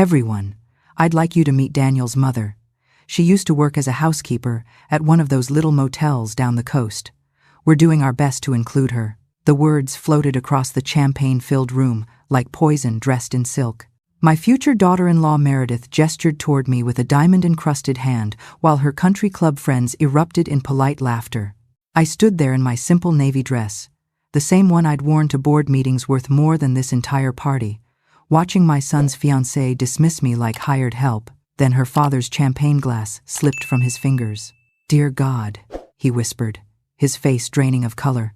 Everyone. I'd like you to meet Daniel's mother. She used to work as a housekeeper at one of those little motels down the coast. We're doing our best to include her." The words floated across the champagne-filled room like poison dressed in silk. My future daughter-in-law Meredith gestured toward me with a diamond-encrusted hand while her country club friends erupted in polite laughter. I stood there in my simple navy dress, the same one I'd worn to board meetings worth more than this entire party, watching my son's fiancée dismiss me like hired help. Then her father's champagne glass slipped from his fingers. "Dear God," he whispered, his face draining of color.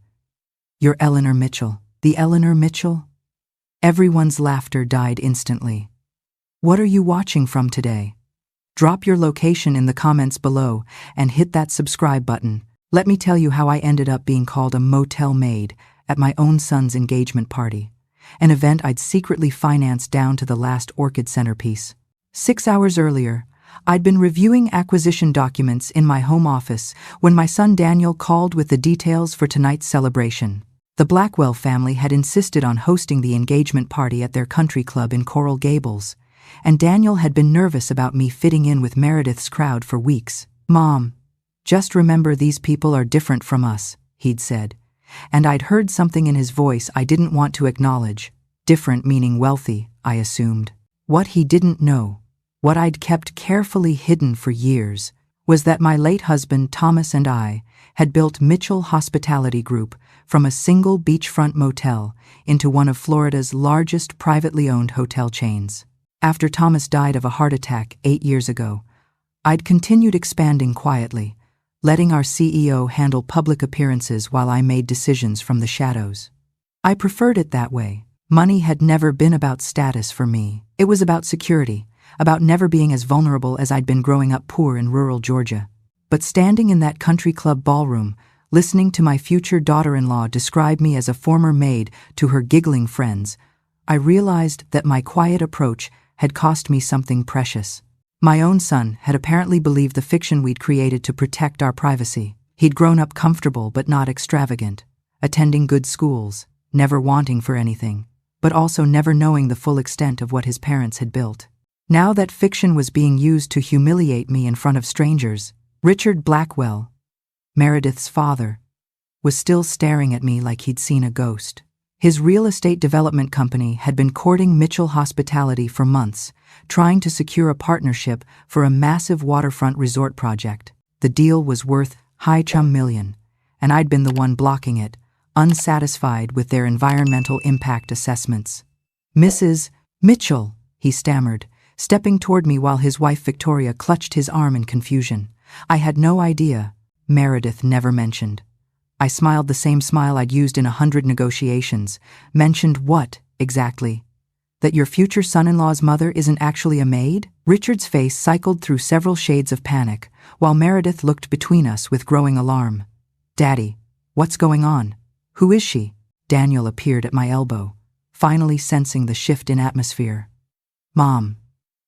"You're Eleanor Mitchell." The Eleanor Mitchell? Everyone's laughter died instantly. "What are you watching from today? Drop your location in the comments below and hit that subscribe button. Let me tell you how I ended up being called a motel maid at my own son's engagement party, an event I'd secretly financed down to the last orchid centerpiece. 6 hours earlier, I'd been reviewing acquisition documents in my home office when my son Daniel called with the details for tonight's celebration. The Blackwell family had insisted on hosting the engagement party at their country club in Coral Gables, and Daniel had been nervous about me fitting in with Meredith's crowd for weeks. "Mom, just remember these people are different from us," he'd said, and I'd heard something in his voice I didn't want to acknowledge. Different meaning wealthy, I assumed. What he didn't know, what I'd kept carefully hidden for years, was that my late husband Thomas and I had built Mitchell Hospitality Group from a single beachfront motel into one of Florida's largest privately owned hotel chains. After Thomas died of a heart attack 8 years ago, I'd continued expanding quietly, letting our CEO handle public appearances while I made decisions from the shadows. I preferred it that way. Money had never been about status for me. It was about security, about never being as vulnerable as I'd been growing up poor in rural Georgia. But standing in that country club ballroom, listening to my future daughter-in-law describe me as a former maid to her giggling friends, I realized that my quiet approach had cost me something precious. My own son had apparently believed the fiction we'd created to protect our privacy. He'd grown up comfortable but not extravagant, attending good schools, never wanting for anything, but also never knowing the full extent of what his parents had built. Now that fiction was being used to humiliate me in front of strangers, Richard Blackwell, Meredith's father, was still staring at me like he'd seen a ghost. His real estate development company had been courting Mitchell Hospitality for months, trying to secure a partnership for a massive waterfront resort project. The deal was worth high chum million, and I'd been the one blocking it, unsatisfied with their environmental impact assessments. "Mrs. Mitchell," he stammered, stepping toward me while his wife Victoria clutched his arm in confusion. I had no idea. Meredith never mentioned. I smiled the same smile I'd used in 100 negotiations. "Mentioned what, exactly? That your future son-in-law's mother isn't actually a maid?" Richard's face cycled through several shades of panic, while Meredith looked between us with growing alarm. "Daddy, what's going on? Who is she?" Daniel appeared at my elbow, finally sensing the shift in atmosphere. "Mom,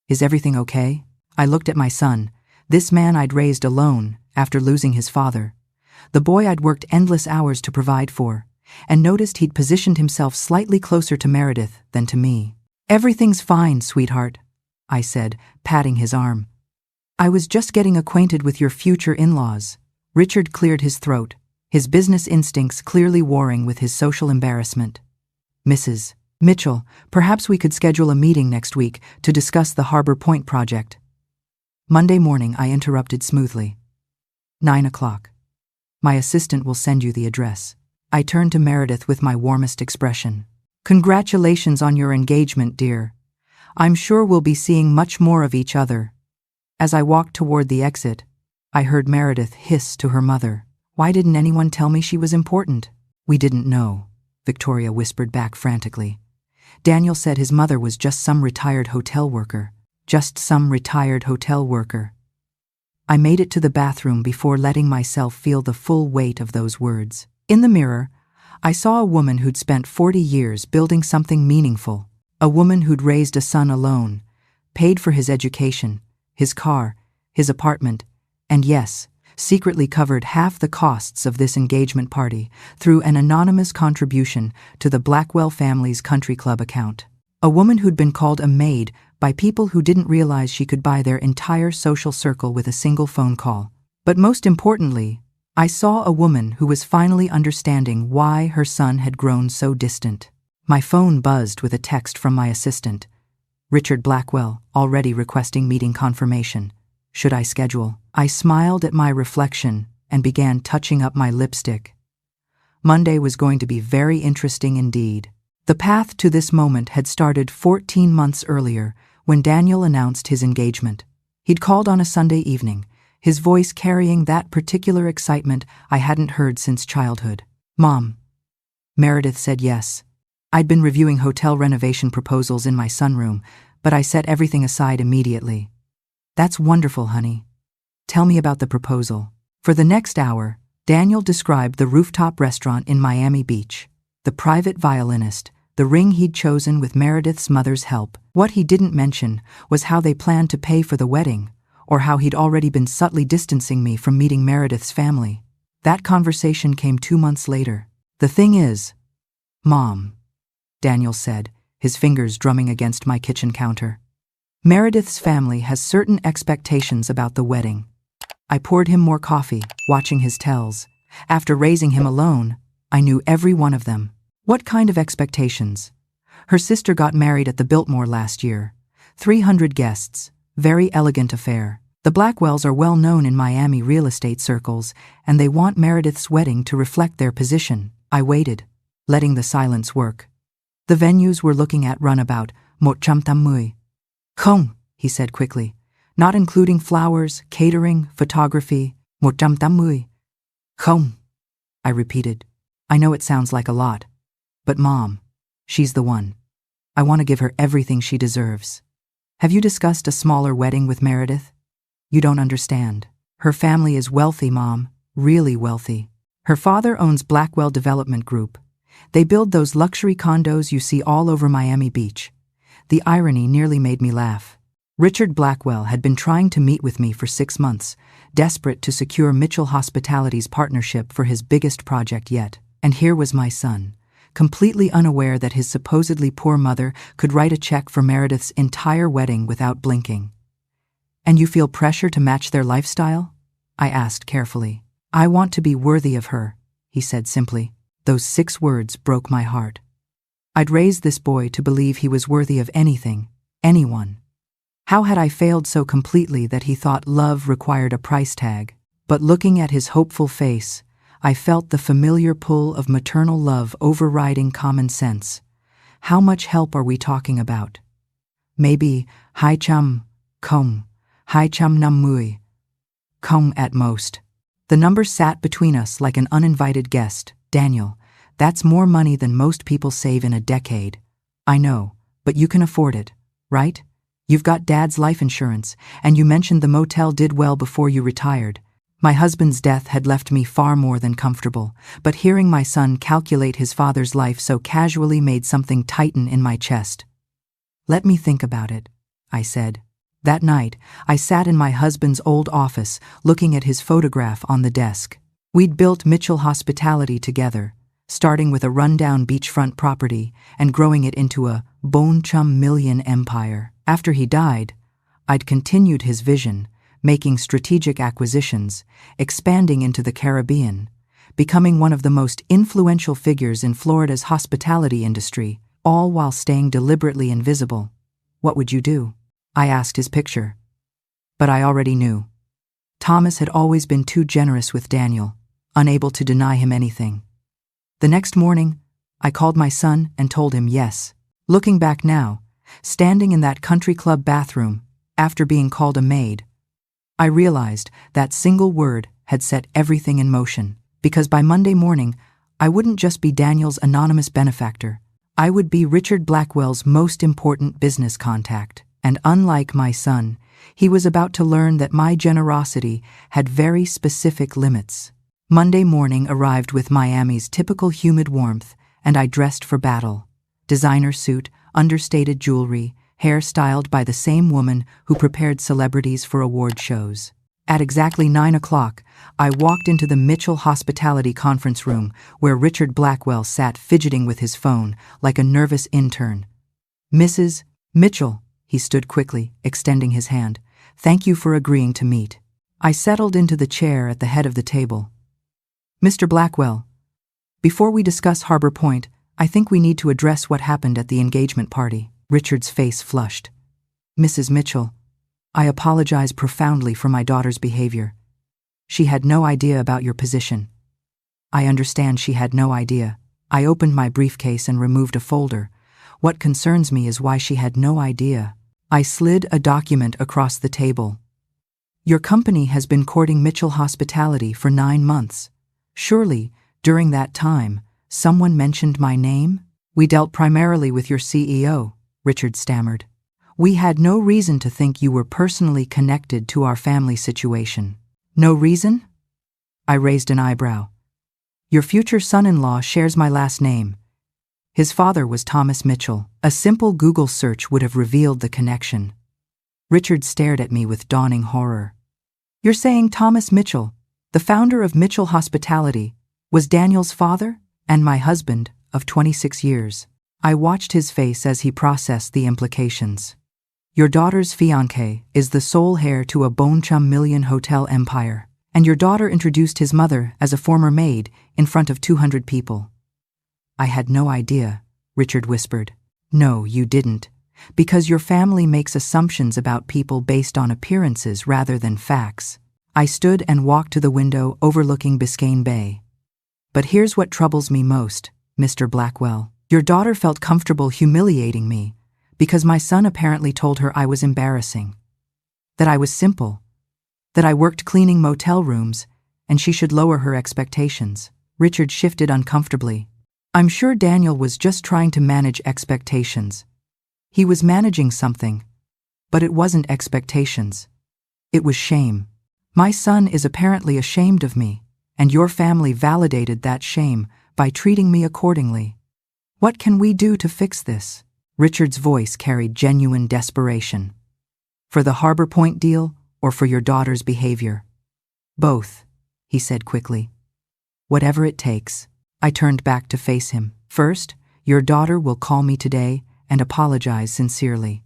is everything okay?" I looked at my son, this man I'd raised alone after losing his father, the boy I'd worked endless hours to provide for, and noticed he'd positioned himself slightly closer to Meredith than to me. "Everything's fine, sweetheart," I said, patting his arm. "I was just getting acquainted with your future in-laws." Richard cleared his throat, his business instincts clearly warring with his social embarrassment. "Mrs. Mitchell, perhaps we could schedule a meeting next week to discuss the Harbor Point project." Monday morning, I interrupted smoothly. 9 o'clock. "My assistant will send you the address." I turned to Meredith with my warmest expression. "Congratulations on your engagement, dear. I'm sure we'll be seeing much more of each other." As I walked toward the exit, I heard Meredith hiss to her mother. "Why didn't anyone tell me she was important?" "We didn't know," Victoria whispered back frantically. "Daniel said his mother was just some retired hotel worker. Just some retired hotel worker." I made it to the bathroom before letting myself feel the full weight of those words. In the mirror, I saw a woman who'd spent 40 years building something meaningful, a woman who'd raised a son alone, paid for his education, his car, his apartment, and yes, secretly covered half the costs of this engagement party through an anonymous contribution to the Blackwell family's country club account. A woman who'd been called a maid by people who didn't realize she could buy their entire social circle with a single phone call. But most importantly, I saw a woman who was finally understanding why her son had grown so distant. My phone buzzed with a text from my assistant, Richard Blackwell, already requesting meeting confirmation. Should I schedule? I smiled at my reflection and began touching up my lipstick. Monday was going to be very interesting indeed. The path to this moment had started 14 months earlier when Daniel announced his engagement. He'd called on a Sunday evening, his voice carrying that particular excitement I hadn't heard since childhood. "Mom." Meredith said yes. I'd been reviewing hotel renovation proposals in my sunroom, but I set everything aside immediately. "That's wonderful, honey. Tell me about the proposal." For the next hour, Daniel described the rooftop restaurant in Miami Beach, the private violinist, the ring he'd chosen with Meredith's mother's help. What he didn't mention was how they planned to pay for the wedding, or how he'd already been subtly distancing me from meeting Meredith's family. That conversation came 2 months later. "The thing is, Mom," Daniel said, his fingers drumming against my kitchen counter, "Meredith's family has certain expectations about the wedding." I poured him more coffee, watching his tells. After raising him alone, I knew every one of them. "What kind of expectations?" "Her sister got married at the Biltmore last year. 300 guests, very elegant affair. The Blackwells are well known in Miami real estate circles, and they want Meredith's wedding to reflect their position." I waited, letting the silence work. "The venues we're looking at run about 150,000. "Không," he said quickly. "Not including flowers, catering, photography, 150,000. "Không," I repeated. "I know it sounds like a lot, but Mom, she's the one. I want to give her everything she deserves." "Have you discussed a smaller wedding with Meredith?" "You don't understand. Her family is wealthy, Mom, really wealthy. Her father owns Blackwell Development Group. They build those luxury condos you see all over Miami Beach." The irony nearly made me laugh. Richard Blackwell had been trying to meet with me for 6 months, desperate to secure Mitchell Hospitality's partnership for his biggest project yet. And here was my son, completely unaware that his supposedly poor mother could write a check for Meredith's entire wedding without blinking. "And you feel pressure to match their lifestyle?" I asked carefully. "I want to be worthy of her," he said simply. Those 6 words broke my heart. I'd raised this boy to believe he was worthy of anything, anyone. How had I failed so completely that he thought love required a price tag? But looking at his hopeful face, I felt the familiar pull of maternal love overriding common sense. How much help are we talking about? Maybe hai cham, không, hai cham nam mui, không at most. The number sat between us like an uninvited guest. "Daniel, that's more money than most people save in a decade." "I know, but you can afford it, right? You've got Dad's life insurance, and you mentioned the motel did well before you retired." My husband's death had left me far more than comfortable, but hearing my son calculate his father's life so casually made something tighten in my chest. "Let me think about it," I said. That night, I sat in my husband's old office, looking at his photograph on the desk. We'd built Mitchell Hospitality together, starting with a rundown beachfront property and growing it into a bone-chum million empire. After he died, I'd continued his vision, making strategic acquisitions, expanding into the Caribbean, becoming one of the most influential figures in Florida's hospitality industry, all while staying deliberately invisible. "What would you do?" I asked his picture. But I already knew. Thomas had always been too generous with Daniel, unable to deny him anything. The next morning, I called my son and told him yes. Looking back now, standing in that country club bathroom, after being called a maid, I realized that single word had set everything in motion, because by Monday morning, I wouldn't just be Daniel's anonymous benefactor. I would be Richard Blackwell's most important business contact. And unlike my son, he was about to learn that my generosity had very specific limits. Monday morning arrived with Miami's typical humid warmth, and I dressed for battle. Designer suit, understated jewelry, hair styled by the same woman who prepared celebrities for award shows. At exactly 9 o'clock, I walked into the Mitchell Hospitality conference room where Richard Blackwell sat fidgeting with his phone like a nervous intern. "Mrs. Mitchell," He stood quickly, extending his hand. Thank you for agreeing to meet. I settled into the chair at the head of the table. Mr. Blackwell, before we discuss Harbor Point, I think we need to address what happened at the engagement party. Richard's face flushed. Mrs. Mitchell, I apologize profoundly for my daughter's behavior. She had no idea about your position. I understand she had no idea. I opened my briefcase and removed a folder. What concerns me is why she had no idea. I slid a document across the table. Your company has been courting Mitchell Hospitality for 9 months. Surely, during that time, someone mentioned my name? We dealt primarily with your CEO, Richard stammered. We had no reason to think you were personally connected to our family situation. No reason? I raised an eyebrow. Your future son-in-law shares my last name. His father was Thomas Mitchell. A simple Google search would have revealed the connection. Richard stared at me with dawning horror. You're saying Thomas Mitchell, the founder of Mitchell Hospitality, was Daniel's father and my husband of 26 years. I watched his face as he processed the implications. Your daughter's fiancé is the sole heir to a $1 hotel empire, and your daughter introduced his mother as a former maid in front of 200 people. I had no idea, Richard whispered. No, you didn't, because your family makes assumptions about people based on appearances rather than facts. I stood and walked to the window overlooking Biscayne Bay. But here's what troubles me most, Mr. Blackwell. Your daughter felt comfortable humiliating me because my son apparently told her I was embarrassing, that I was simple, that I worked cleaning motel rooms, and she should lower her expectations. Richard shifted uncomfortably. I'm sure Daniel was just trying to manage expectations. He was managing something, but it wasn't expectations. It was shame. My son is apparently ashamed of me, and your family validated that shame by treating me accordingly. What can we do to fix this? Richard's voice carried genuine desperation. For the Harbor Point deal or for your daughter's behavior? Both, he said quickly. Whatever it takes. I turned back to face him. First, your daughter will call me today and apologize sincerely.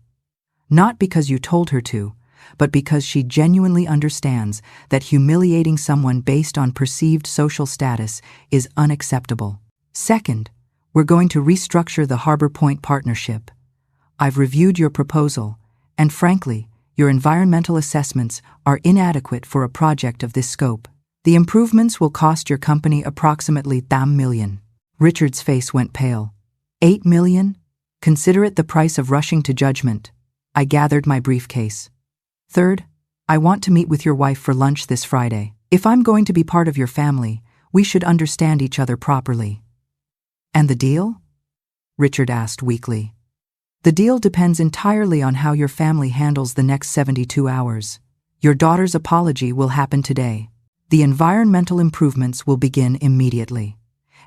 Not because you told her to, but because she genuinely understands that humiliating someone based on perceived social status is unacceptable. Second, we're going to restructure the Harbor Point partnership. I've reviewed your proposal, and frankly, your environmental assessments are inadequate for a project of this scope. The improvements will cost your company approximately $8 million. Richard's face went pale. $8 million? Consider it the price of rushing to judgment. I gathered my briefcase. Third, I want to meet with your wife for lunch this Friday. If I'm going to be part of your family, we should understand each other properly. And the deal? Richard asked weakly. The deal depends entirely on how your family handles the next 72 hours. Your daughter's apology will happen today. The environmental improvements will begin immediately,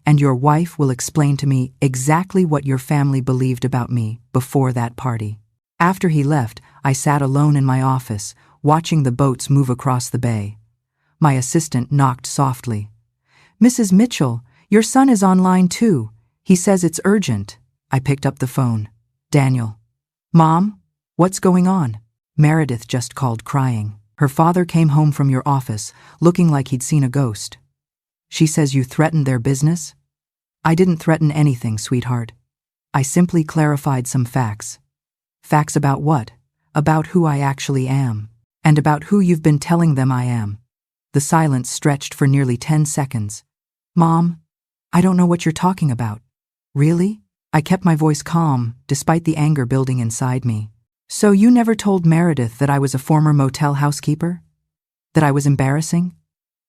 and your wife will explain to me exactly what your family believed about me before that party. After he left, I sat alone in my office, watching the boats move across the bay. My assistant knocked softly. Mrs. Mitchell, your son is online too. He says it's urgent. I picked up the phone. Daniel. Mom, what's going on? Meredith just called crying. Her father came home from your office, looking like he'd seen a ghost. She says you threatened their business? I didn't threaten anything, sweetheart. I simply clarified some facts. Facts about what? About who I actually am, and about who you've been telling them I am. The silence stretched for nearly 10 seconds. Mom, I don't know what you're talking about. Really? I kept my voice calm, despite the anger building inside me. So you never told Meredith that I was a former motel housekeeper? That I was embarrassing?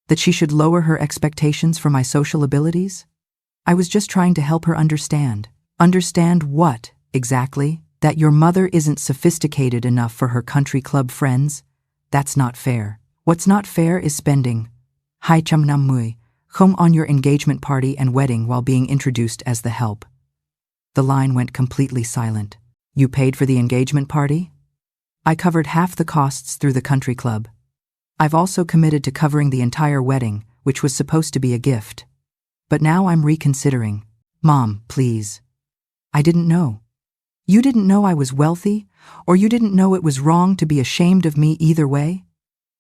That she should lower her expectations for my social abilities? I was just trying to help her understand. Understand what, exactly? That your mother isn't sophisticated enough for her country club friends? That's not fair. What's not fair is spending Hai Cham Nam Mui home on your engagement party and wedding while being introduced as the help. The line went completely silent. You paid for the engagement party? I covered half the costs through the country club. I've also committed to covering the entire wedding, which was supposed to be a gift. But now I'm reconsidering. Mom, please. I didn't know. You didn't know I was wealthy, Or you didn't know it was wrong to be ashamed of me either way?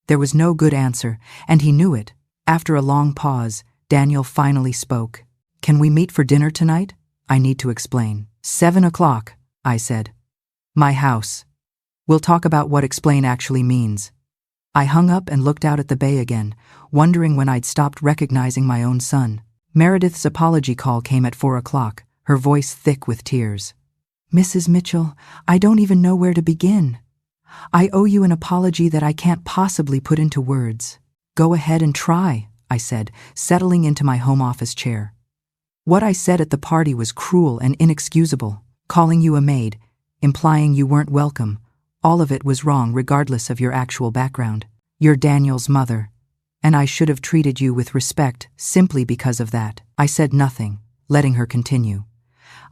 There was no good answer, and he knew it. After a long pause, Daniel finally spoke. Can we meet for dinner tonight? I need to explain. 7 o'clock, I said. My house. We'll talk about what explain actually means. I hung up and looked out at the bay again, wondering when I'd stopped recognizing my own son. Meredith's apology call came at 4 o'clock, her voice thick with tears. Mrs. Mitchell, I don't even know where to begin. I owe you an apology that I can't possibly put into words. Go ahead and try, I said, settling into my home office chair. What I said at the party was cruel and inexcusable, calling you a maid, implying you weren't welcome. All of it was wrong regardless of your actual background. You're Daniel's mother, and I should have treated you with respect simply because of that. I said nothing, letting her continue.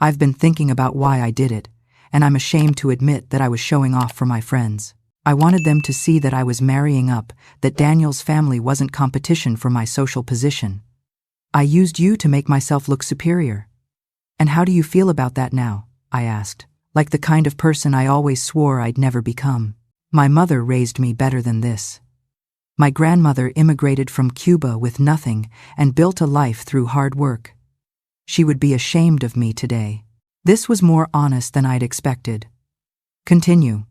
I've been thinking about why I did it, and I'm ashamed to admit that I was showing off for my friends. I wanted them to see that I was marrying up, that Daniel's family wasn't competition for my social position. I used you to make myself look superior. And how do you feel about that now? I asked, like the kind of person I always swore I'd never become. My mother raised me better than this. My grandmother immigrated from Cuba with nothing and built a life through hard work. She would be ashamed of me today. This was more honest than I'd expected. Continue.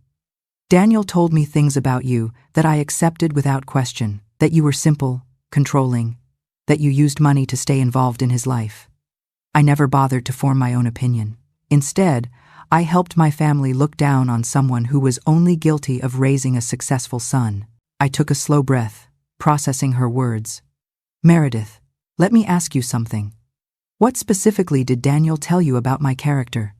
Daniel told me things about you that I accepted without question, that you were simple, controlling, that you used money to stay involved in his life. I never bothered to form my own opinion. Instead, I helped my family look down on someone who was only guilty of raising a successful son. I took a slow breath, processing her words. Meredith, let me ask you something. What specifically did Daniel tell you about my character?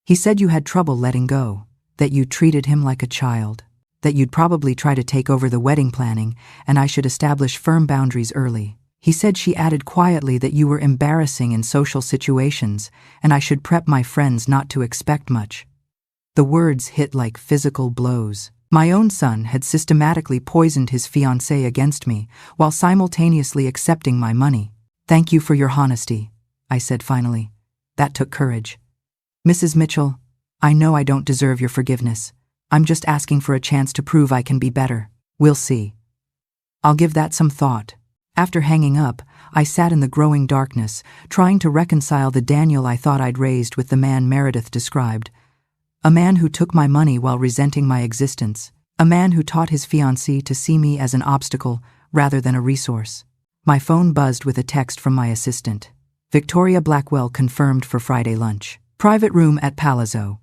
He said you had trouble letting go, that you treated him like a child, that you'd probably try to take over the wedding planning, and I should establish firm boundaries early. He said she added quietly that you were embarrassing in social situations, and I should prep my friends not to expect much. The words hit like physical blows. My own son had systematically poisoned his fiancée against me, while simultaneously accepting my money. Thank you for your honesty, I said finally. That took courage. Mrs. Mitchell, I know I don't deserve your forgiveness. I'm just asking for a chance to prove I can be better. We'll see. I'll give that some thought. After hanging up, I sat in the growing darkness, trying to reconcile the Daniel I thought I'd raised with the man Meredith described. A man who took my money while resenting my existence. A man who taught his fiancée to see me as an obstacle rather than a resource. My phone buzzed with a text from my assistant. Victoria Blackwell confirmed for Friday lunch. Private room at Palazzo.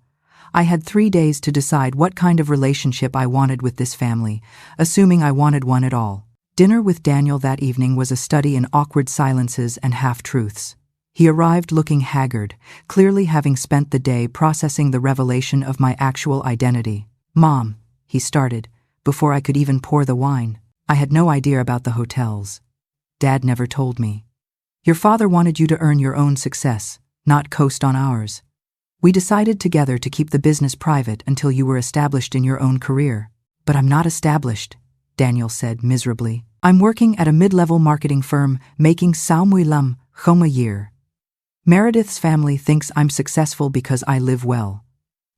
I had 3 days to decide what kind of relationship I wanted with this family, assuming I wanted one at all. Dinner with Daniel that evening was a study in awkward silences and half-truths. He arrived looking haggard, clearly having spent the day processing the revelation of my actual identity. Mom, he started, before I could even pour the wine. I had no idea about the hotels. Dad never told me. Your father wanted you to earn your own success, not coast on ours. We decided together to keep the business private until you were established in your own career. But I'm not established, Daniel said miserably. I'm working at a mid-level marketing firm making 60,000 a year. Meredith's family thinks I'm successful because I live well.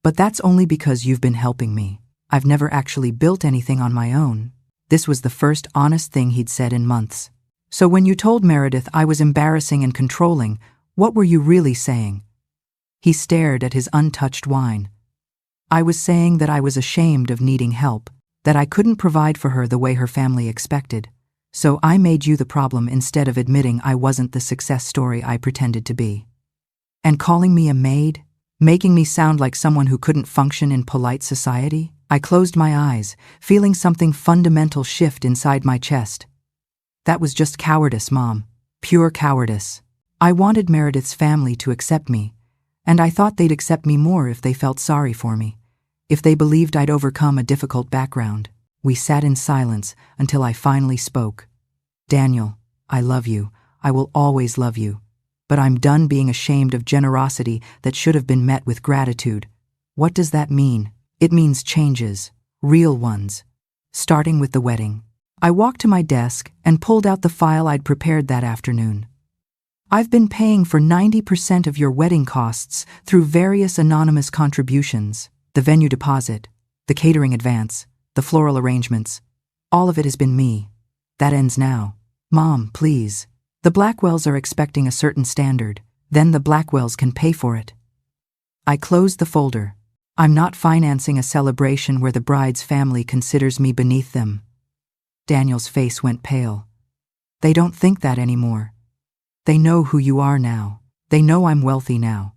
But that's only because you've been helping me. I've never actually built anything on my own. This was the first honest thing he'd said in months. So when you told Meredith I was embarrassing and controlling, what were you really saying? He stared at his untouched wine. I was saying that I was ashamed of needing help, that I couldn't provide for her the way her family expected. So I made you the problem instead of admitting I wasn't the success story I pretended to be. And calling me a maid? Making me sound like someone who couldn't function in polite society? I closed my eyes, feeling something fundamental shift inside my chest. That was just cowardice, Mom. Pure cowardice. I wanted Meredith's family to accept me, and I thought they'd accept me more if they felt sorry for me, if they believed I'd overcome a difficult background. We sat in silence until I finally spoke. Daniel, I love you. I will always love you. But I'm done being ashamed of generosity that should have been met with gratitude. What does that mean? It means changes, real ones. Starting with the wedding. I walked to my desk and pulled out the file I'd prepared that afternoon. I've been paying for 90% of your wedding costs through various anonymous contributions. The venue deposit, the catering advance, the floral arrangements, all of it has been me. That ends now. Mom, please. The Blackwells are expecting a certain standard, then the Blackwells can pay for it. I closed the folder. I'm not financing a celebration where the bride's family considers me beneath them. Daniel's face went pale. They don't think that anymore. They know who you are now. They know I'm wealthy now.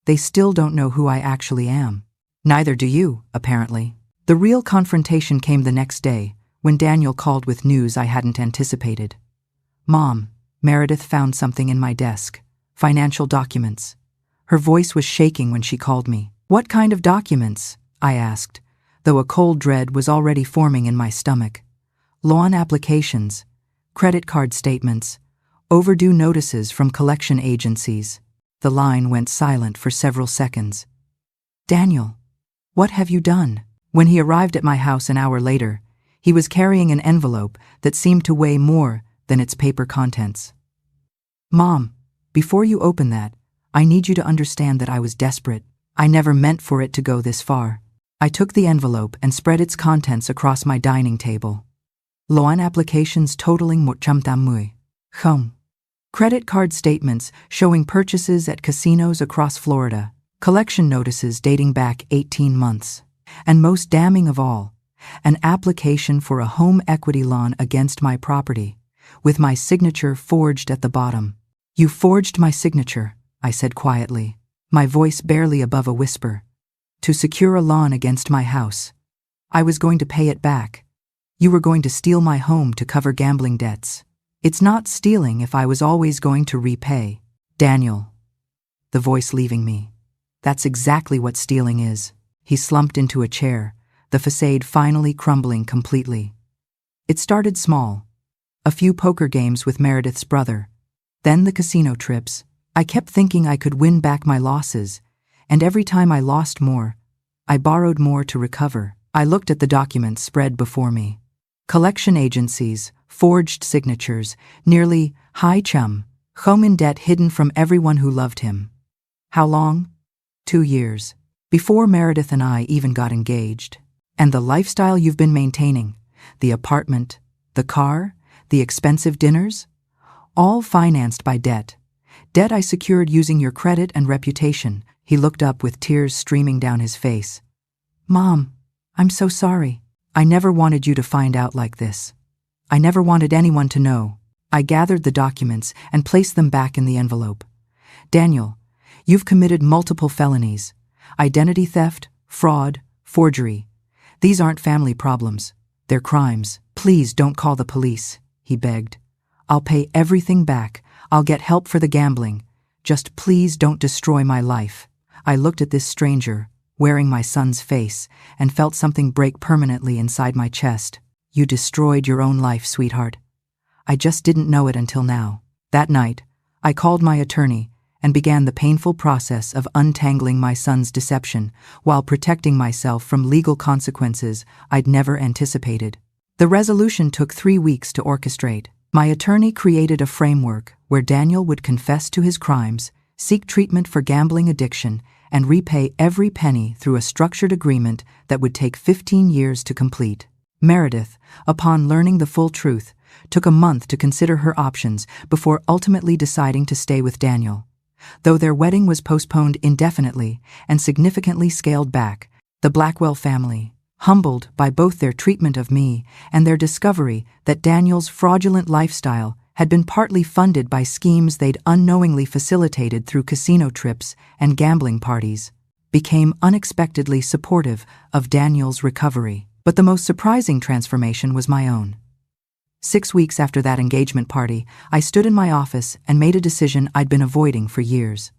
They still don't know who I actually am. Neither do you, apparently. The real confrontation came the next day, when Daniel called with news I hadn't anticipated. Mom, Meredith found something in my desk. Financial documents. Her voice was shaking when she called me. What kind of documents? I asked, though a cold dread was already forming in my stomach. Loan applications, credit card statements, overdue notices from collection agencies. The line went silent for several seconds. Daniel, what have you done? When he arrived at my house an hour later, he was carrying an envelope that seemed to weigh more than its paper contents. Mom, before you open that, I need you to understand that I was desperate. I never meant for it to go this far. I took the envelope and spread its contents across my dining table. Loan applications totaling 180. Credit card statements showing purchases at casinos across Florida. Collection notices dating back 18 months. And most damning of all, an application for a home equity loan against my property, with my signature forged at the bottom. You forged my signature, I said quietly, my voice barely above a whisper, to secure a loan against my house. I was going to pay it back. You were going to steal my home to cover gambling debts. It's not stealing if I was always going to repay. Daniel. The voice leaving me. That's exactly what stealing is. He slumped into a chair, the facade finally crumbling completely. It started small. A few poker games with Meredith's brother. Then the casino trips. I kept thinking I could win back my losses, and every time I lost more, I borrowed more to recover. I looked at the documents spread before me. Collection agencies, forged signatures, nearly high chum, home in debt hidden from everyone who loved him. How long? 2 years. Before Meredith and I even got engaged. And the lifestyle you've been maintaining, the apartment, the car, the expensive dinners, all financed by debt. Debt I secured using your credit and reputation. He looked up with tears streaming down his face. Mom, I'm so sorry. I never wanted you to find out like this. I never wanted anyone to know. I gathered the documents and placed them back in the envelope. Daniel, you've committed multiple felonies. Identity theft, fraud, forgery. These aren't family problems. They're crimes. Please don't call the police, he begged. I'll pay everything back. I'll get help for the gambling. Just please don't destroy my life. I looked at this stranger, wearing my son's face, and felt something break permanently inside my chest. You destroyed your own life, sweetheart. I just didn't know it until now. That night, I called my attorney and began the painful process of untangling my son's deception while protecting myself from legal consequences I'd never anticipated. The resolution took 3 weeks to orchestrate. My attorney created a framework where Daniel would confess to his crimes, seek treatment for gambling addiction, and repay every penny through a structured agreement that would take 15 years to complete. Meredith, upon learning the full truth, took a month to consider her options before ultimately deciding to stay with Daniel. Though their wedding was postponed indefinitely and significantly scaled back, the Blackwell family, humbled by both their treatment of me and their discovery that Daniel's fraudulent lifestyle had been partly funded by schemes they'd unknowingly facilitated through casino trips and gambling parties, became unexpectedly supportive of Daniel's recovery. But the most surprising transformation was my own. 6 weeks after that engagement party, I stood in my office and made a decision I'd been avoiding for years.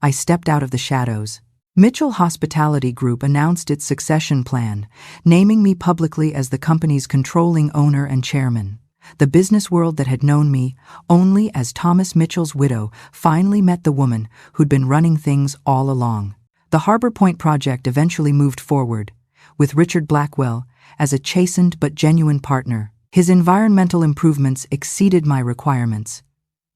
I stepped out of the shadows. Mitchell Hospitality Group announced its succession plan, naming me publicly as the company's controlling owner and chairman. The business world that had known me only as Thomas Mitchell's widow finally met the woman who'd been running things all along. The Harbor Point project eventually moved forward, with Richard Blackwell as a chastened but genuine partner. His environmental improvements exceeded my requirements,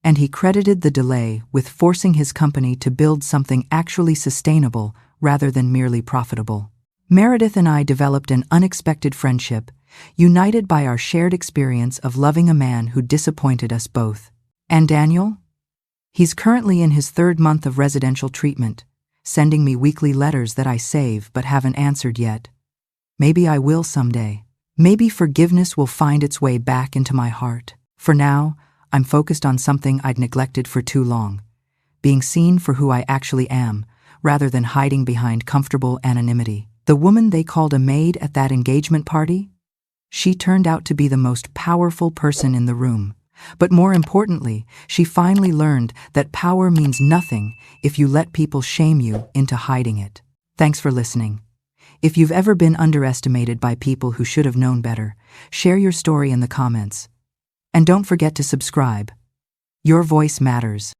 and he credited the delay with forcing his company to build something actually sustainable rather than merely profitable. Meredith and I developed an unexpected friendship, united by our shared experience of loving a man who disappointed us both. And Daniel? He's currently in his 3rd month of residential treatment, sending me weekly letters that I save but haven't answered yet. Maybe I will someday. Maybe forgiveness will find its way back into my heart. For now, I'm focused on something I'd neglected for too long, being seen for who I actually am, rather than hiding behind comfortable anonymity. The woman they called a maid at that engagement party? She turned out to be the most powerful person in the room. But more importantly, she finally learned that power means nothing if you let people shame you into hiding it. Thanks for listening. If you've ever been underestimated by people who should have known better, share your story in the comments. And don't forget to subscribe. Your voice matters.